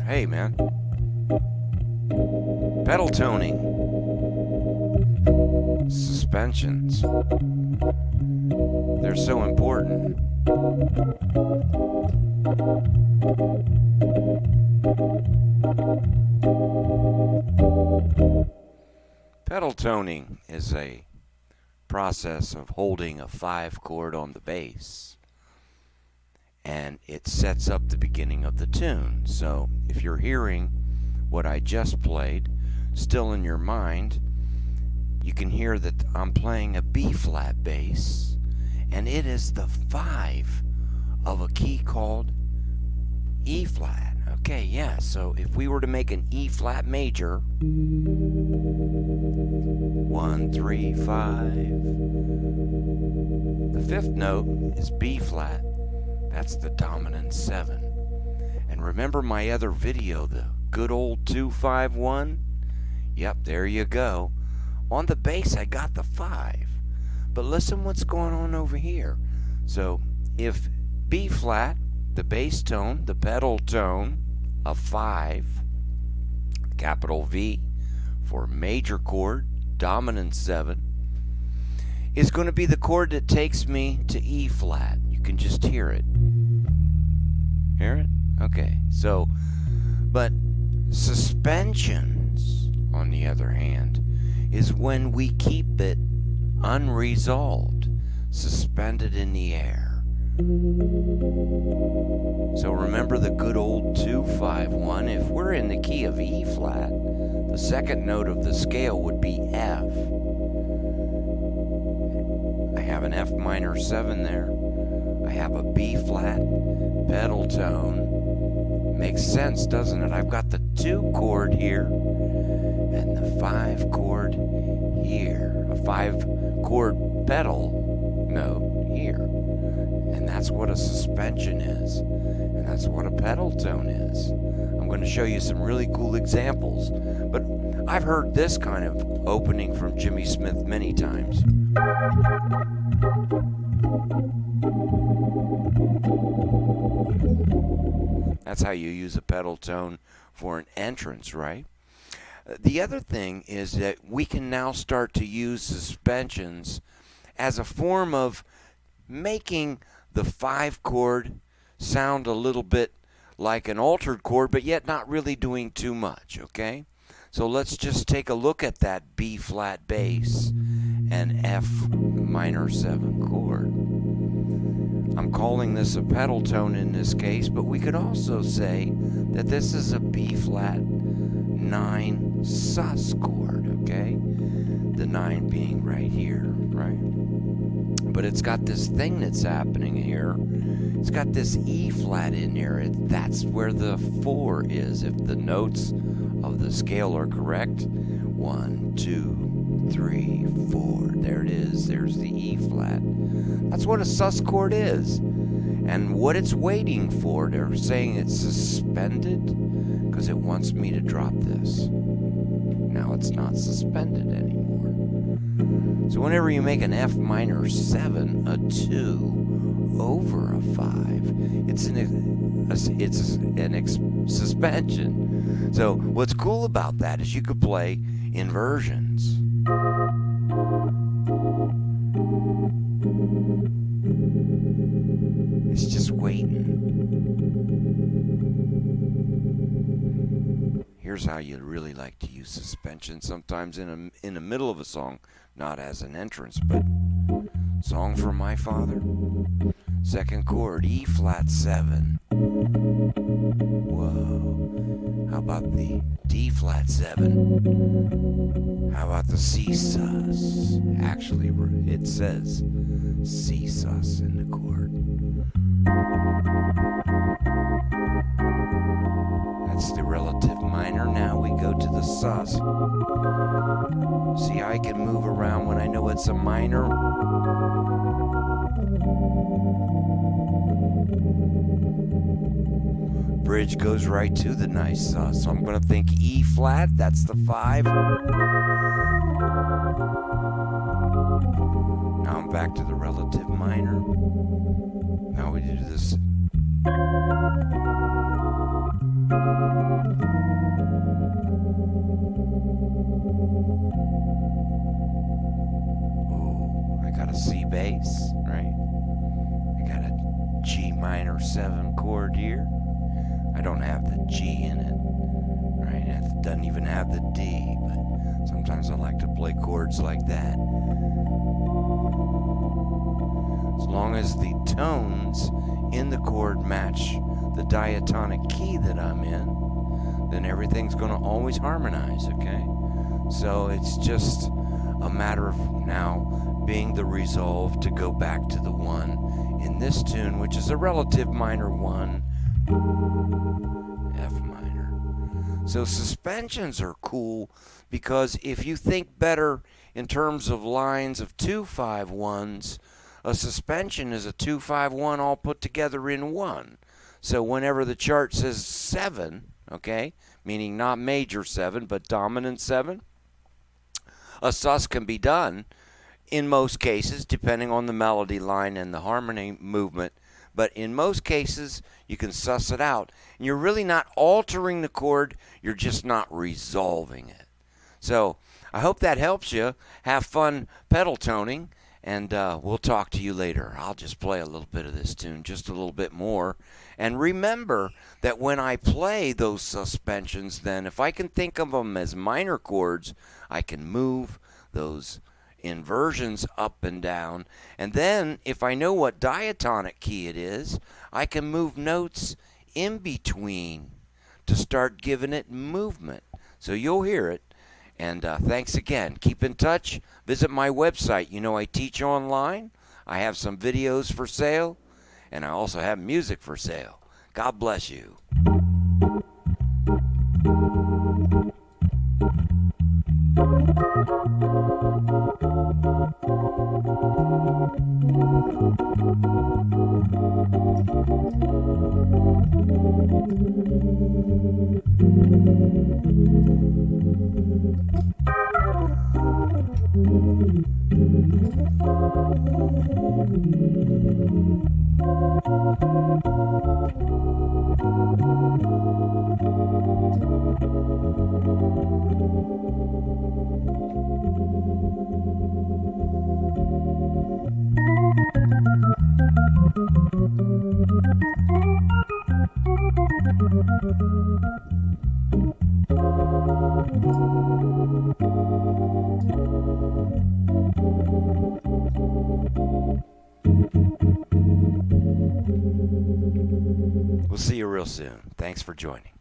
Hey, man. Pedal toning. Suspensions. They're so important. Pedal toning is a process of holding a 5 chord on the bass, and it sets up the beginning of the tune. So if you're hearing what I just played still in your mind, you can hear that I'm playing a B flat bass, and it is the 5 of a key called E flat. Okay, yeah, so if we were to make an E flat major, 1, 3, 5, the 5th note is B flat. That's the dominant 7. And remember my other video, the good old 2-5-1? Yep, there you go. On the bass, I got the 5. But listen what's going on over here. So if B flat, the bass tone, the pedal tone of 5, capital V for major chord, dominant 7, is going to be the chord that takes me to E flat. You can just hear it. Hear it? Okay. So, but suspensions, on the other hand, is when we keep it unresolved, suspended in the air. So remember the good old 2-5-1. If we're in the key of E flat, the 2nd note of the scale would be F. I have an F minor 7 there. I have a B flat pedal tone. Makes sense, doesn't it? I've got the 2 chord here and the 5 chord here. A 5 chord pedal note here. And that's what a suspension is. And that's what a pedal tone is. I'm going to show you some really cool examples. But I've heard this kind of opening from Jimmy Smith many times. That's how you use a pedal tone for an entrance, right? The other thing is that we can now start to use suspensions as a form of making the 5 chord sound a little bit like an altered chord, but yet not really doing too much, okay? So let's just take a look at that B flat bass and F minor 7 chord. I'm calling this a pedal tone in this case, but we could also say that this is a B flat 9 sus chord, okay? The 9 being right here, right? But it's got this thing that's happening here. It's got this E flat in here. That's where the 4 is. If the notes of the scale are correct, 1, 2, 3, 4. There it is. There's the E flat. That's what a sus chord is. And what it's waiting for, they're saying it's suspended because it wants me to drop this. Now it's not suspended anymore. So whenever you make an F minor 7, a 2 over a 5, it's an suspension. So what's cool about that is you could play inversions. It's just waiting. Here's how you really like to use suspension. Sometimes in the middle of a song, not as an entrance, but Song for My Father. 2nd chord, E flat 7. Whoa. How about the D flat 7? How about the C sus? Actually, it says C sus in the chord. That's the relative minor. Now we go to the sus. See how I can move around when I know it's a minor? Bridge goes right to the nice sus. So I'm going to think E flat. That's the 5. Now I'm back to the relative minor. Now we do this. chord here. I don't have the G in it, right? It doesn't even have the D, but sometimes I like to play chords like that. As long as the tones in the chord match the diatonic key that I'm in, then everything's going to always harmonize, okay? So it's just a matter of now being the resolve to go back to the 1 in this tune, which is a relative minor 1, F minor. So suspensions are cool because if you think better in terms of lines of 2-5-1s, a suspension is a 2-5-1 all put together in 1. So whenever the chart says 7, okay, meaning not major 7, but dominant 7, a sus can be done in most cases, depending on the melody line and the harmony movement. But in most cases, you can suss it out. And you're really not altering the chord, you're just not resolving it. So I hope that helps you. Have fun pedal toning, and we'll talk to you later. I'll just play a little bit of this tune, just a little bit more. And remember that when I play those suspensions, then if I can think of them as minor chords, I can move those inversions up and down. And then if I know what diatonic key it is, I can move notes in between to start giving it movement. So you'll hear it. And thanks again. Keep in touch. Visit my website. You know I teach online. I have some videos for sale. And I also have music for sale. God bless you. We'll see you real soon. Thanks for joining.